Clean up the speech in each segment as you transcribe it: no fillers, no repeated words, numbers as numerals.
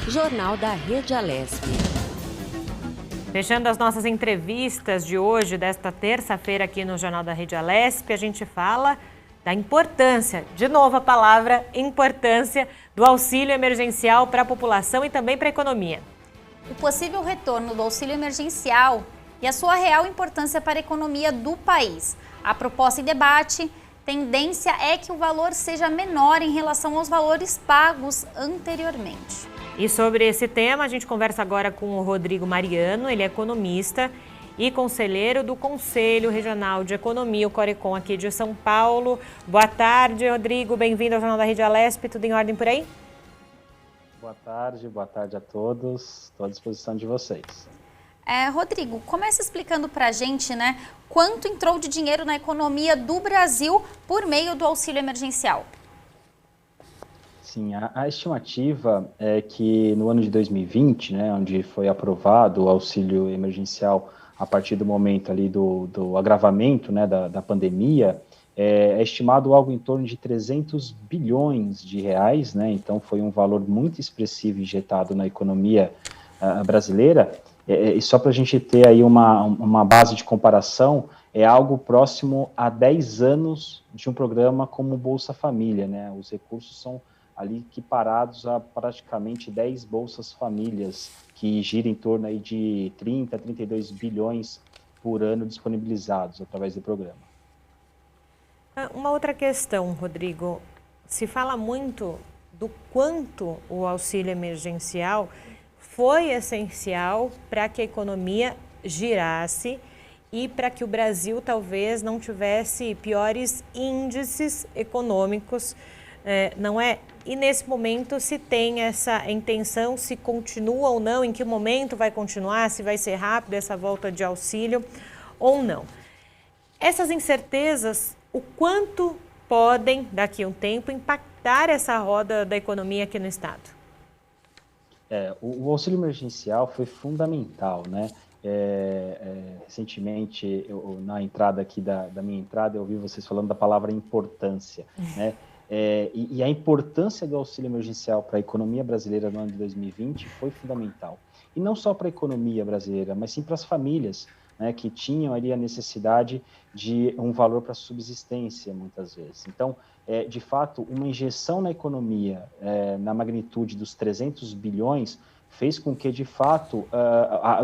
Jornal da Rede Alesp. Fechando as nossas entrevistas de hoje, desta terça-feira aqui no Jornal da Rede Alesp, a gente fala da importância, de novo a palavra importância, do auxílio emergencial para a população e também para a economia. O possível retorno do auxílio emergencial e a sua real importância para a economia do país. A proposta em debate, tendência é que o valor seja menor em relação aos valores pagos anteriormente. E sobre esse tema, a gente conversa agora com o Rodrigo Mariano, ele é economista e conselheiro do Conselho Regional de Economia, o Corecon, aqui de São Paulo. Boa tarde, Rodrigo, bem-vindo ao Jornal da Rede Alesp, tudo em ordem por aí? Boa tarde a todos, estou à disposição de vocês. Rodrigo, comece explicando para a gente, quanto entrou de dinheiro na economia do Brasil por meio do auxílio emergencial. Sim, a estimativa é que no ano de 2020, onde foi aprovado o auxílio emergencial a partir do momento ali do agravamento da pandemia, é estimado algo em torno de 300 bilhões de reais, então foi um valor muito expressivo injetado na economia brasileira, e só para a gente ter aí uma base de comparação, é algo próximo a 10 anos de um programa como o Bolsa Família, os recursos são ali equiparados a praticamente 10 Bolsas Famílias, que giram em torno aí de 30 a 32 bilhões por ano disponibilizados através do programa. Uma outra questão, Rodrigo, se fala muito do quanto o auxílio emergencial foi essencial para que a economia girasse e para que o Brasil talvez não tivesse piores índices econômicos, não é? E nesse momento se tem essa intenção, se continua ou não, em que momento vai continuar, se vai ser rápido essa volta de auxílio ou não. Essas incertezas, o quanto podem, daqui a um tempo, impactar essa roda da economia aqui no estado? O auxílio emergencial foi fundamental, recentemente, na entrada aqui da minha entrada, eu ouvi vocês falando da palavra importância, E a importância do auxílio emergencial para a economia brasileira no ano de 2020 foi fundamental. E não só para a economia brasileira, mas sim para as famílias, que tinham ali a necessidade de um valor para subsistência, muitas vezes. Então, de fato, uma injeção na economia na magnitude dos 300 bilhões fez com que, de fato,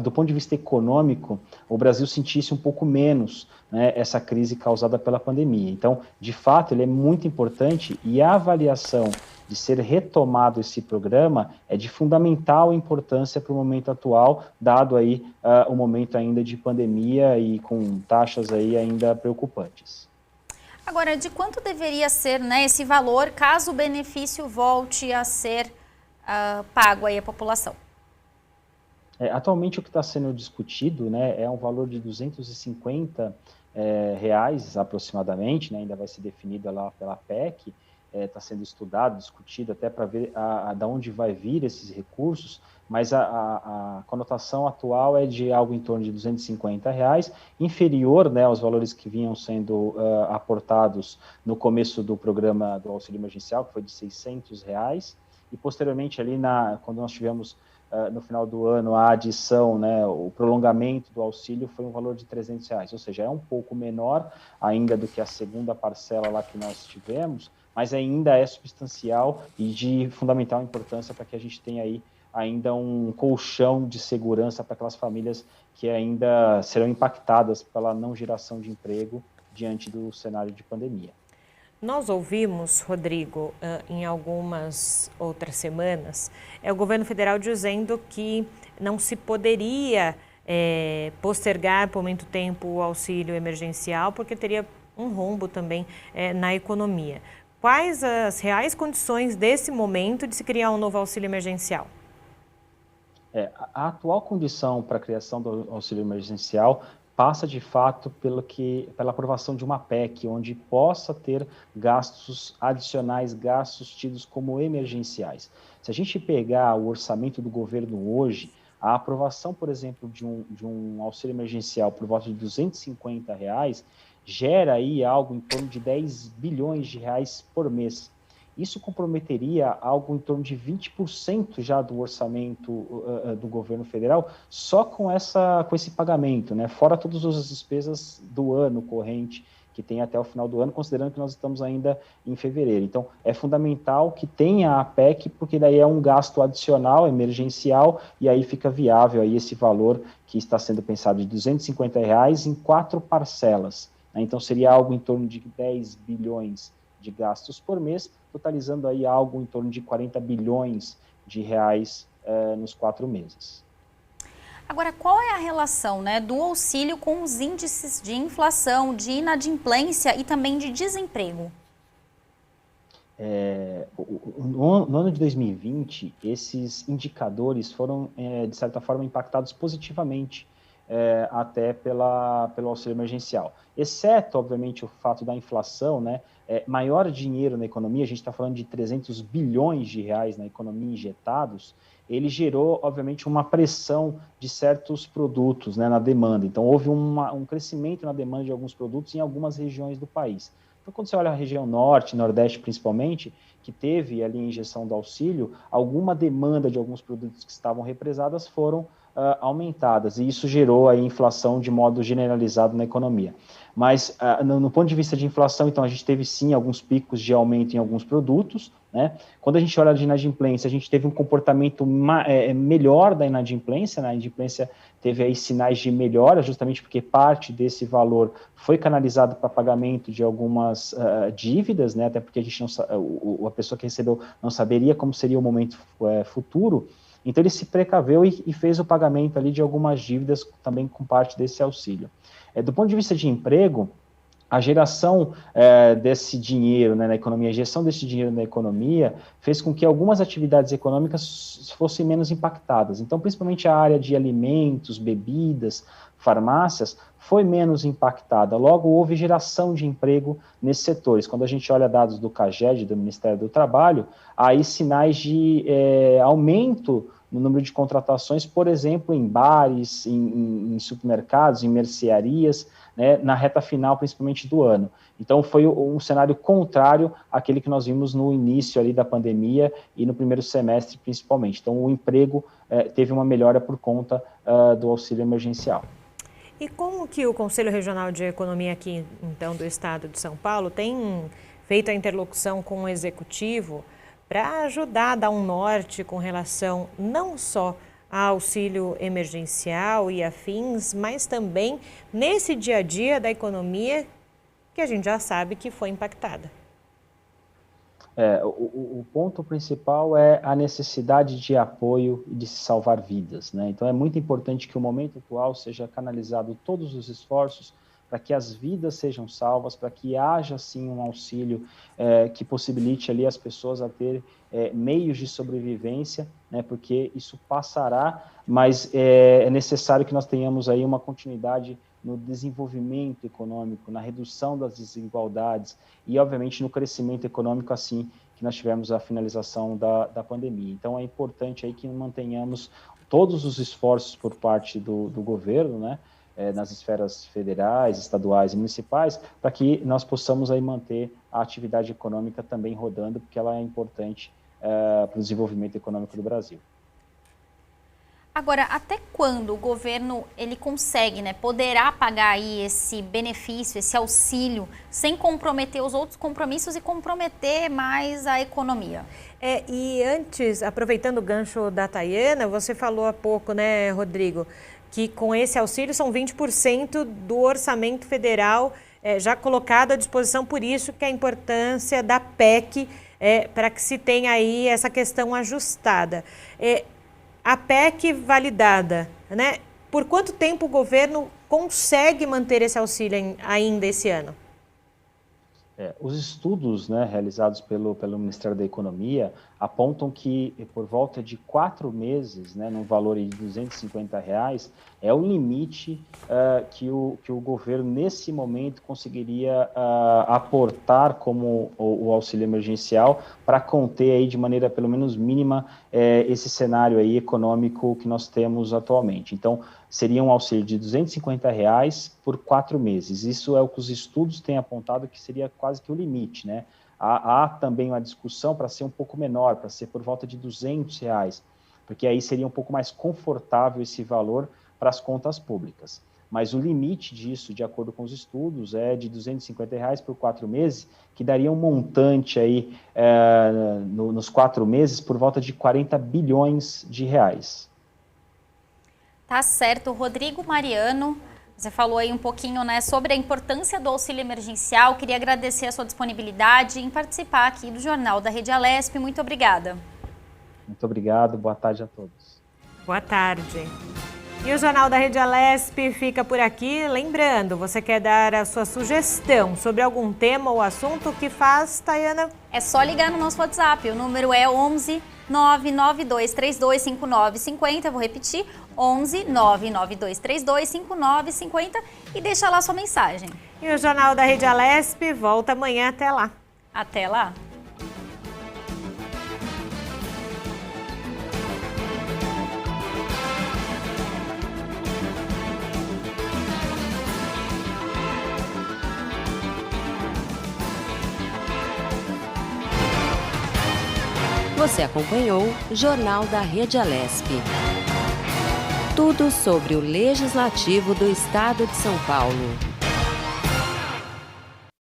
do ponto de vista econômico, o Brasil sentisse um pouco menos essa crise causada pela pandemia. Então, de fato, ele é muito importante e a avaliação de ser retomado esse programa é de fundamental importância para o momento atual, dado aí o momento ainda de pandemia e com taxas aí ainda preocupantes. Agora, de quanto deveria ser esse valor caso o benefício volte a ser pago aí à população? Atualmente o que está sendo discutido é um valor de R$ 250 reais aproximadamente, ainda vai ser definida lá pela PEC, está sendo estudado, discutido até para ver de onde vai vir esses recursos, mas a conotação atual é de algo em torno de R$ 250 reais, inferior aos valores que vinham sendo aportados no começo do programa do auxílio emergencial, que foi de R$ 600 reais, e posteriormente ali quando nós tivemos no final do ano a adição, o prolongamento do auxílio foi um valor de R$ 300 reais, ou seja, é um pouco menor ainda do que a segunda parcela lá que nós tivemos, mas ainda é substancial e de fundamental importância para que a gente tenha aí ainda um colchão de segurança para aquelas famílias que ainda serão impactadas pela não geração de emprego diante do cenário de pandemia. Nós ouvimos, Rodrigo, em algumas outras semanas, o governo federal dizendo que não se poderia postergar por muito tempo o auxílio emergencial, porque teria um rombo também na economia. Quais as reais condições desse momento de se criar um novo auxílio emergencial? A atual condição para a criação do auxílio emergencial passa de fato pela aprovação de uma PEC, onde possa ter gastos adicionais, gastos tidos como emergenciais. Se a gente pegar o orçamento do governo hoje, a aprovação, por exemplo, de um auxílio emergencial por volta de R$ 250 reais, gera aí algo em torno de 10 bilhões de reais por mês. isso comprometeria algo em torno de 20% já do orçamento do governo federal, só com esse pagamento, né? Fora todas as despesas do ano corrente, que tem até o final do ano, considerando que nós estamos ainda em fevereiro. Então, é fundamental que tenha a PEC, porque daí é um gasto adicional, emergencial, e aí fica viável aí esse valor que está sendo pensado de R$250 em 4 parcelas. Né? Então, seria algo em torno de 10 bilhões de gastos por mês, totalizando aí algo em torno de 40 bilhões de reais nos 4 meses. Agora, qual é a relação, né, do auxílio com os índices de inflação, de inadimplência e também de desemprego? No ano de 2020, esses indicadores foram, de certa forma, impactados positivamente até pelo auxílio emergencial. Exceto, obviamente, o fato da inflação, né, maior dinheiro na economia, a gente está falando de 300 bilhões de reais na economia injetados, ele gerou, obviamente, uma pressão de certos produtos, né, na demanda. Então, houve um crescimento na demanda de alguns produtos em algumas regiões do país. Então, quando você olha a região norte, nordeste principalmente, que teve ali a injeção do auxílio, alguma demanda de alguns produtos que estavam represadas foram aumentadas, e isso gerou a inflação de modo generalizado na economia. Mas, no ponto de vista de inflação, então, a gente teve sim alguns picos de aumento em alguns produtos, né? Quando a gente olha de inadimplência, a gente teve um comportamento melhor da inadimplência, né? A inadimplência teve aí sinais de melhora, justamente porque parte desse valor foi canalizado para pagamento de algumas dívidas, né? Até porque a gente a pessoa que recebeu não saberia como seria o momento futuro. Então, ele se precaveu e fez o pagamento ali de algumas dívidas também com parte desse auxílio. Do ponto de vista de emprego, a geração desse dinheiro, né, na economia, a injeção desse dinheiro na economia fez com que algumas atividades econômicas fossem menos impactadas. Então, principalmente a área de alimentos, bebidas, farmácias, foi menos impactada. Logo, houve geração de emprego nesses setores. Quando a gente olha dados do CAGED, do Ministério do Trabalho, há aí sinais de aumento no número de contratações, por exemplo, em bares, em supermercados, em mercearias, né, na reta final, principalmente do ano. Então, foi um cenário contrário àquele que nós vimos no início ali da pandemia e no primeiro semestre, principalmente. Então, o emprego teve uma melhora por conta do auxílio emergencial. E como que o Conselho Regional de Economia aqui, então, do Estado de São Paulo, tem feito a interlocução com o Executivo para ajudar a dar um norte com relação não só ao auxílio emergencial e afins, mas também nesse dia a dia da economia que a gente já sabe que foi impactada? O ponto principal é a necessidade de apoio e de se salvar vidas, né? Então, é muito importante que o momento atual seja canalizado todos os esforços para que as vidas sejam salvas, para que haja, sim, um auxílio que possibilite ali as pessoas a ter meios de sobrevivência, né, porque isso passará, mas é necessário que nós tenhamos aí uma continuidade no desenvolvimento econômico, na redução das desigualdades e, obviamente, no crescimento econômico, assim que nós tivemos a finalização da pandemia. Então, é importante aí que mantenhamos todos os esforços por parte do governo, né, nas esferas federais, estaduais e municipais, para que nós possamos aí manter a atividade econômica também rodando, porque ela é importante para o desenvolvimento econômico do Brasil. Agora, até quando o governo ele consegue, né, poderá pagar aí esse benefício, esse auxílio, sem comprometer os outros compromissos e comprometer mais a economia? E antes, aproveitando o gancho da Tayana, você falou há pouco, né, Rodrigo, que com esse auxílio são 20% do orçamento federal já colocado à disposição, por isso que a importância da PEC para que se tenha aí essa questão ajustada. A PEC validada, né? Por quanto tempo o governo consegue manter esse auxílio ainda esse ano? Os estudos, né, realizados pelo Ministério da Economia apontam que por volta de 4 meses, né, num valor de R$250, é o limite que o governo, nesse momento, conseguiria aportar como o auxílio emergencial para conter aí, de maneira pelo menos mínima esse cenário aí econômico que nós temos atualmente. Então, seria um auxílio de R$250 por 4 meses. Isso é o que os estudos têm apontado que seria quase que o limite, né? Há também uma discussão para ser um pouco menor, para ser por volta de R$200, porque aí seria um pouco mais confortável esse valor para as contas públicas. Mas o limite disso, de acordo com os estudos, é de R$250 por 4 meses, que daria um montante aí nos 4 meses por volta de 40 bilhões de reais. Tá certo. Rodrigo Mariano, você falou aí um pouquinho, né, sobre a importância do auxílio emergencial. Queria agradecer a sua disponibilidade em participar aqui do Jornal da Rede Alesp. Muito obrigada. Muito obrigado, boa tarde a todos. Boa tarde. E o Jornal da Rede Alesp fica por aqui. Lembrando, você quer dar a sua sugestão sobre algum tema ou assunto, o que faz, Tayana? É só ligar no nosso WhatsApp. O número é 11 992325950. Vou repetir, 11 992325950 e deixa lá sua mensagem. E o Jornal da Rede Alesp volta amanhã. Até lá. Até lá. Você acompanhou o Jornal da Rede Alesp. Tudo sobre o Legislativo do Estado de São Paulo.